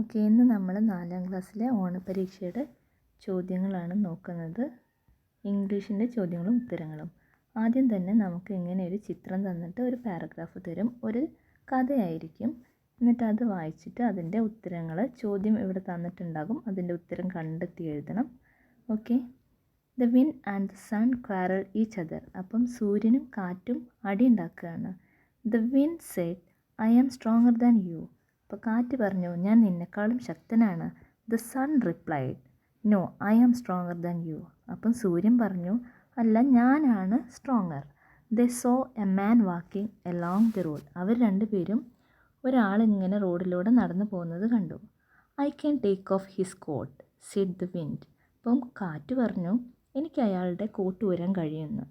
Okay, ഇന്ന് നമ്മൾ 4ാം ക്ലാസ്സിലെ ഓണപരീക്ഷയുടെ ചോദ്യങ്ങളാണ് നോക്കുന്നത്. ഇംഗ്ലീഷിൻ്റെ ചോദ്യങ്ങളും ഉത്തരങ്ങളും. ആദ്യം തന്നെ നമുക്ക് ഇങ്ങനെ ഒരു ചിത്രം തന്നിട്ട് ഒരു പാരഗ്രാഫ് തരും, ഒരു കഥയായിരിക്കും. എന്നിട്ട് അത് വായിച്ചിട്ട് അതിൻ്റെ ഉത്തരങ്ങൾ, ചോദ്യം ഇവിടെ തന്നിട്ടുണ്ടാകും, അതിൻ്റെ ഉത്തരം കണ്ടെത്തി എഴുതണം. Okay. The wind and the sun quarrel each other. അപ്പം സൂര്യനും കാറ്റും അടി ഉണ്ടാക്കുകയാണ്. The wind said I am stronger than you. അപ്പോൾ കാറ്റ് പറഞ്ഞു, ഞാൻ നിന്നെക്കാളും ശക്തനാണ്. The sun replied, no I am stronger than you. അപ്പം സൂര്യൻ പറഞ്ഞു, അല്ല, ഞാനാണ് stronger. They saw a man walking along the road. അവർ രണ്ടുപേരും ഒരാളിങ്ങനെ റോഡിലൂടെ നടന്നു പോകുന്നത് കണ്ടു. I can take off his coat said the wind. അപ്പം കാറ്റ് പറഞ്ഞു, എനിക്ക് അയാളുടെ കോട്ട് ഊരാൻ കഴിയുമെന്ന്.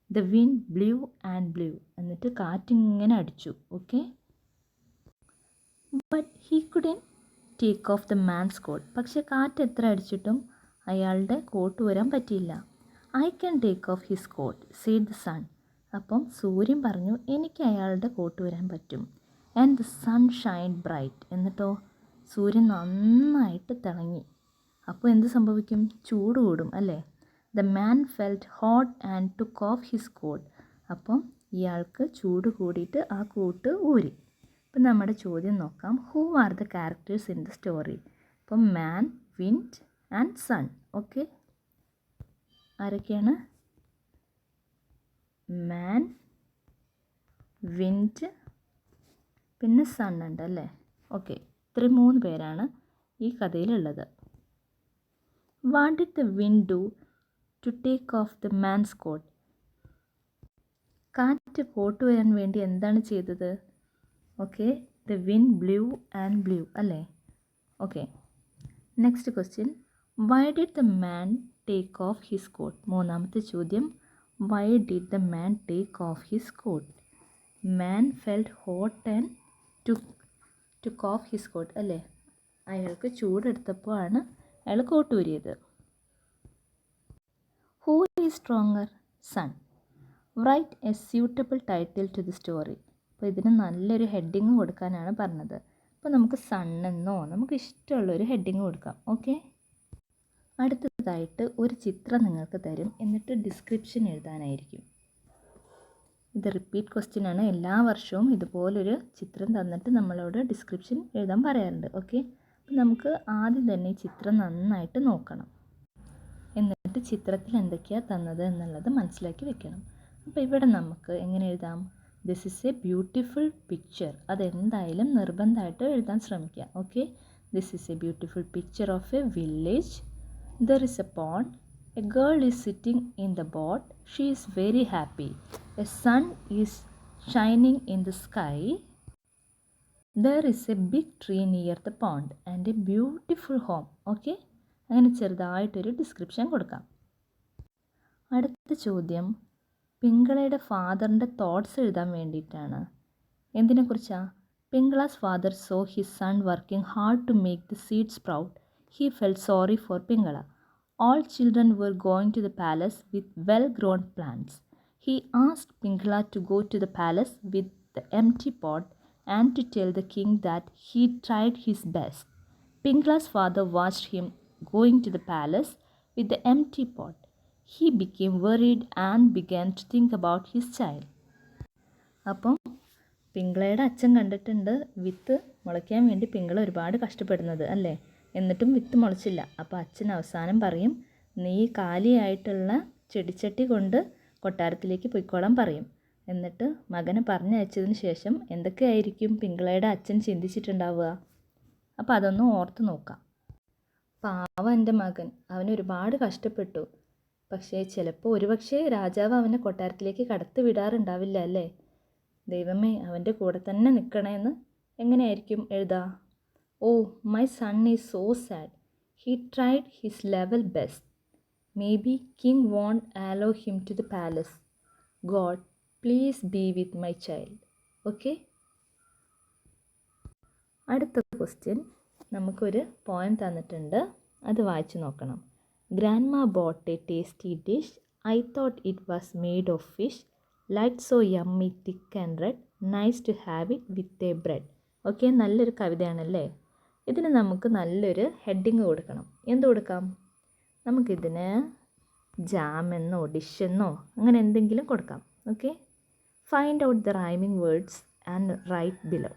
The wind blew and blew. എന്നിട്ട് കാറ്റിങ്ങനെ അടിച്ചു. Okay. But he couldn't take off the man's coat. പക്ഷെ കാറ്റ് എത്ര അടിച്ചിട്ടും അയാളുടെ കോട്ട് ഊരാൻ പറ്റിയില്ല. I can take off his coat said the sun. അപ്പം സൂര്യൻ പറഞ്ഞു, എനിക്ക് അയാളുടെ കോട്ട് ഊരാൻ പറ്റും. And the sun shine bright. എന്നിട്ടോ സൂര്യൻ നന്നായിട്ട് തിളങ്ങി. അപ്പോൾ എന്ത് സംഭവിക്കും? ചൂട് കൂടും അല്ലേ? The man felt hot and took off his coat. അപ്പം ഇയാൾക്ക് ചൂട് കൂടിയിട്ട് ആ കോട്ട് ഊരി. ഇപ്പം നമ്മുടെ ചോദ്യം നോക്കാം. Who are the characters in the story? ഇപ്പം മാൻ, വിൻഡ് ആൻഡ് സൺ. ഓക്കെ, ആരൊക്കെയാണ്? മാൻ, വിൻഡ്, പിന്നെ സൺ ഉണ്ട് അല്ലേ? ഓക്കെ, ഇത്രയും 3 പേരാണ് ഈ കഥയിലുള്ളത്. What did the wind do to take off the man's coat? കാറ്റ് കോട്ട് വരാൻ വേണ്ടി എന്താണ് ചെയ്തത്? Okay, the wind blew and blew അല്ലേ? Okay, next question. Why did the man take off his coat? 3ാമത്തെ ചോദ്യം. Why did the man take off his coat? Man felt hot and took off his coat അല്ലേ? അയാൾക്ക് ചൂടെടുത്തപ്പോൾ ആണ് അയാൾ coat ഊരിയത്. Who is stronger? Sun. Write a suitable title to the story. അപ്പോൾ ഇതിന് നല്ലൊരു ഹെഡിങ് കൊടുക്കാനാണ് പറഞ്ഞത്. അപ്പോൾ നമുക്ക് സൺ എന്നോ നമുക്ക് ഇഷ്ടമുള്ളൊരു ഹെഡിങ് കൊടുക്കാം. ഓക്കെ. അടുത്തതായിട്ട് ഒരു ചിത്രം നിങ്ങൾക്ക് തരും, എന്നിട്ട് ഡിസ്ക്രിപ്ഷൻ എഴുതാനായിരിക്കും. ഇത് റിപ്പീറ്റ് ക്വസ്റ്റ്യൻ ആണ്. എല്ലാ വർഷവും ഇതുപോലൊരു ചിത്രം തന്നിട്ട് നമ്മളോട് ഡിസ്ക്രിപ്ഷൻ എഴുതാൻ പറയാറുണ്ട്. ഓക്കെ. അപ്പോൾ നമുക്ക് ആദ്യം തന്നെ ഈ ചിത്രം നന്നായിട്ട് നോക്കണം. എന്നിട്ട് ചിത്രത്തിൽ എന്തൊക്കെയാണ് തന്നത് എന്നുള്ളത് മനസ്സിലാക്കി വെക്കണം. അപ്പോൾ ഇവിടെ നമുക്ക് എങ്ങനെ എഴുതാം? This is a beautiful picture. അതെന്തായാലും നിർബന്ധമായിട്ട് എഴുതാൻ ശ്രമിക്കുക. Okay. This is a beautiful picture of a village. There is a pond. A girl is sitting in the boat. She is very happy. A sun is shining in the sky. There is a big tree near the pond and a beautiful home. Okay, അങ്ങനെ ചെറുതായിട്ടൊരു description കൊടുക്കാം. അടുത്ത ചോദ്യം പിങ്കളയുടെ ഫാദറിൻ്റെ thoughts എഴുതാൻ വേണ്ടിയിട്ടാണ്. എന്തിനെക്കുറിച്ചാണ്? Pingala's father saw his son working hard to make the seeds sprout. He felt sorry for Pingala. All children were going to the palace with well-grown plants. He asked Pingala to go to the palace with the empty pot and to tell the king that he tried his best. Pingala's father watched him going to the palace with the empty pot. He became worried and began to think about his child. അപ്പം പിങ്കളയുടെ അച്ഛൻ കണ്ടിട്ടുണ്ട് വിത്ത് മുളയ്ക്കാൻ വേണ്ടി പിങ്കള ഒരുപാട് കഷ്ടപ്പെടുന്നത് അല്ലേ? എന്നിട്ടും വിത്ത് മുളച്ചില്ല. അപ്പോൾ അച്ഛൻ അവസാനം പറയും, നീ കാലിയായിട്ടുള്ള ചെടിച്ചട്ടി കൊണ്ട് കൊട്ടാരത്തിലേക്ക് പോയിക്കോളാൻ പറയും. എന്നിട്ട് മകനെ പറഞ്ഞയച്ചതിന് ശേഷം എന്തൊക്കെയായിരിക്കും പിങ്കളയുടെ അച്ഛൻ ചിന്തിച്ചിട്ടുണ്ടാവുക? അപ്പോൾ അതൊന്ന് ഓർത്ത് നോക്കാം. പാവം എൻ്റെ മകൻ, അവൻ ഒരുപാട് കഷ്ടപ്പെട്ടു. പക്ഷേ ചിലപ്പോൾ ഒരുപക്ഷെ രാജാവ് അവനെ കൊട്ടാരത്തിലേക്ക് കടത്തി വിടാറുണ്ടാവില്ല അല്ലേ? ദൈവമേ, അവൻ്റെ കൂടെ തന്നെ നിൽക്കണമെന്ന് എങ്ങനെയായിരിക്കും എഴുതുക? Oh my son is so sad. He tried his level best. Maybe king won't allow him to the palace. God please be with my child. Okay. അടുത്ത ക്വസ്റ്റ്യൻ. നമുക്കൊരു പോയം തന്നിട്ടുണ്ട്, അത് വായിച്ചു നോക്കണം. Grandma bought a tasty dish. I thought it was made of fish. Light so yummy, thick and red. Nice to have it with a bread. Okay, നല്ലൊരു കവിതയാണല്ലേ? ഇതിന് നമുക്ക് നല്ലൊരു ഹെഡിങ് കൊടുക്കണം. എന്ത് കൊടുക്കാം? നമുക്കിതിന് ജാം എന്നോ ഡിഷ് എന്നോ അങ്ങനെ എന്തെങ്കിലും കൊടുക്കാം. Okay, find out the rhyming words and write below.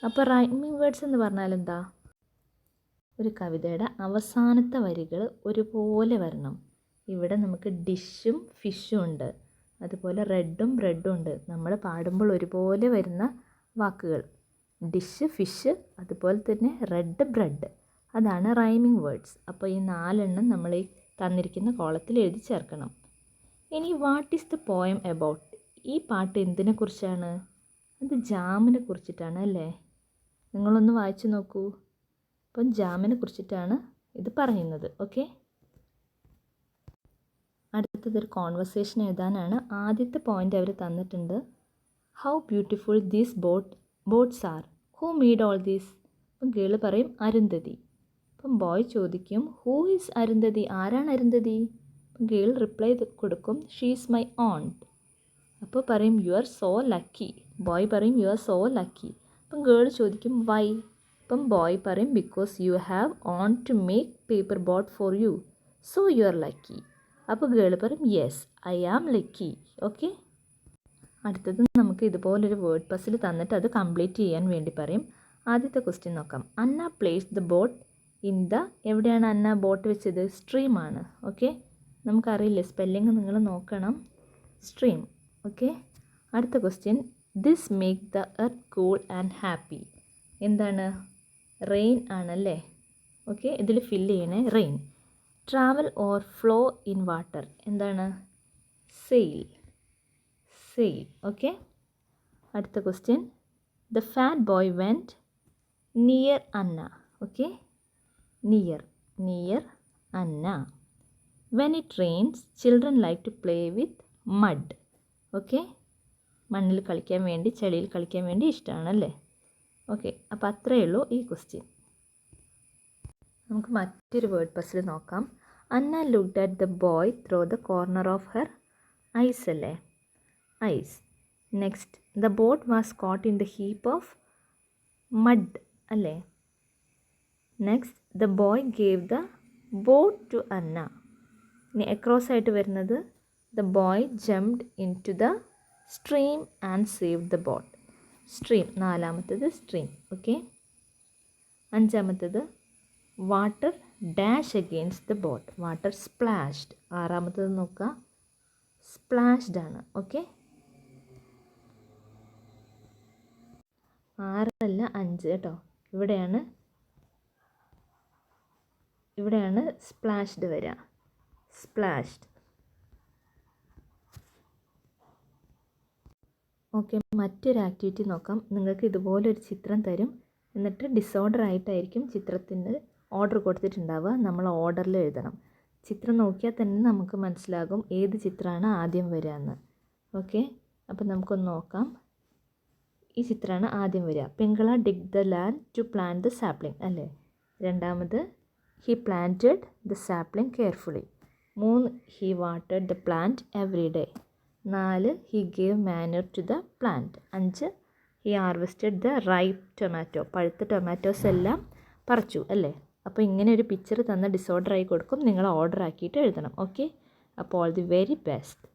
അപ്പോൾ റൈമിംഗ് വേർഡ്സ് എന്ന് പറഞ്ഞാൽ എന്താ? ഒരു കവിതയുടെ അവസാനത്തെ വരികൾ ഒരുപോലെ വരണം. ഇവിടെ നമുക്ക് ഡിഷും ഫിഷും ഉണ്ട്, അതുപോലെ റെഡും ബ്രെഡും ഉണ്ട്. നമ്മൾ പാടുമ്പോൾ ഒരുപോലെ വരുന്ന വാക്കുകൾ ഡിഷ്, ഫിഷ്, അതുപോലെ തന്നെ റെഡ്, ബ്രെഡ്. അതാണ് റൈമിംഗ് വേർഡ്സ്. അപ്പോൾ ഈ 4 നമ്മൾ ഈ തന്നിരിക്കുന്ന കോളത്തിൽ എഴുതി ചേർക്കണം. ഇനി what is the poem about? ഈ പാട്ട് എന്തിനെ കുറിച്ചാണ്? അത് ജാമിനെ കുറിച്ചിട്ടാണ് അല്ലേ? നിങ്ങളൊന്ന് വായിച്ചു നോക്കൂ. അപ്പം ജാമിനെ കുറിച്ചിട്ടാണ് ഇത് പറയുന്നത്. ഓക്കെ, അടുത്തതൊരു കോൺവെർസേഷൻ എഴുതാനാണ്. ആദ്യത്തെ പോയിൻ്റ് അവർ തന്നിട്ടുണ്ട്. How beautiful these boats are. Who made all these? അപ്പം ഗേൾ പറയും അരുന്ധതി. അപ്പം ബോയ് ചോദിക്കും ഹൂ ഈസ് അരുന്ധതി? ആരാണ് അരുന്ധതി? അപ്പം ഗേൾ റിപ്ലൈ കൊടുക്കും ഷീ ഈസ് മൈ ഓണ്ട്. അപ്പോൾ പറയും you are so lucky. Boy പറയും യു ആർ സോ ലക്കി. അപ്പം ഗേൾ ചോദിക്കും വൈ? അപ്പം ബോയ് പറയും because you have own to make paper boat for you, so you are lucky. അപ്പോൾ girl പറയും yes I am lucky. Okay, അടുത്തത് നമുക്ക് ഇതുപോലൊരു വേർഡ് പസിൽ തന്നിട്ട് അത് കംപ്ലീറ്റ് ചെയ്യാൻ വേണ്ടി പറയും. ആദ്യത്തെ ക്വസ്റ്റ്യൻ നോക്കാം. Anna places the boat in the. എവിടെയാണ് അന്ന ബോട്ട് വെച്ചത്? സ്ട്രീമാണ്. ഓക്കെ, നമുക്കറിയില്ലേ, സ്പെല്ലിങ് നിങ്ങൾ നോക്കണം. സ്ട്രീം. ഓക്കെ, അടുത്ത question. This make the earth cool and happy. എന്താണ്? റെയിൻ ആണല്ലേ. ഓക്കെ, ഇതിൽ ഫില്ല് ചെയ്യണേ rain. Travel or flow in water. എന്താണ്? സെയിൽ. സെയിൽ. ഓക്കെ, അടുത്ത question. The fat boy went near Anna. Okay, near, near Anna. When it rains children like to play with mud. Okay, മണ്ണിൽ കളിക്കാൻ വേണ്ടി, ചെളിയിൽ കളിക്കാൻ വേണ്ടി ഇഷ്ടമാണല്ലേ. Okay, അപ്പോൾ അത്രയേ ഉള്ളൂ ഈ ക്വസ്റ്റ്യൻ. നമുക്ക് മറ്റൊരു വേർഡ് പസിൽ നോക്കാം. Anna looked at the boy through the corner of her eyes അല്ലേ, eyes. Next, the boat was caught in the heap of mud അല്ലേ. Next, the boy gave the boat to Anna. ഇനി across ആയിട്ട് വരുന്നത് the boy jumped into the stream and save the boat. Stream, നാലാമത്തത് stream. Okay, അഞ്ചാമത്തത് water dash against the boat. Water splashed. ആറാമത്തത് നോക്കുക, splashed ആണ്. Okay, 6 അല്ല 5 കേട്ടോ. ഇവിടെയാണ് സ്പ്ലാഷ്ഡ് വരിക. സ്പ്ലാഷ്ഡ്. ഓക്കെ, മറ്റൊരു ആക്ടിവിറ്റി നോക്കാം. നിങ്ങൾക്ക് ഇതുപോലൊരു ചിത്രം തരും, എന്നിട്ട് ഡിസോർഡർ ആയിട്ടായിരിക്കും ചിത്രത്തിൻ്റെ ഓർഡർ കൊടുത്തിട്ടുണ്ടാവുക. നമ്മൾ ഓർഡറിൽ എഴുതണം. ചിത്രം നോക്കിയാൽ തന്നെ നമുക്ക് മനസ്സിലാകും ഏത് ചിത്രമാണ് ആദ്യം വരിക എന്ന്. ഓക്കെ, അപ്പോൾ നമുക്കൊന്ന് നോക്കാം. ഈ ചിത്രമാണ് ആദ്യം വരിക. Pingala dig the land to plant the sapling അല്ലേ. രണ്ടാമത് he planted the sapling carefully. 3, he watered the plant every day. 4, he gave manure to the plant. 5, he harvested the ripe tomato. പഴുത്ത ടൊമാറ്റോസ് എല്ലാം പറിച്ചു അല്ലേ. അപ്പോൾ ഇങ്ങനെ ഒരു പിക്ചർ തന്ന ഡിസോർഡർ ആയി കൊടുക്കും. നിങ്ങൾ ഓർഡർ ആക്കിയിട്ട് എഴുതണം. ഓക്കെ, അപ്പോൾ ഓൾ ദി വെരി ബെസ്റ്റ്.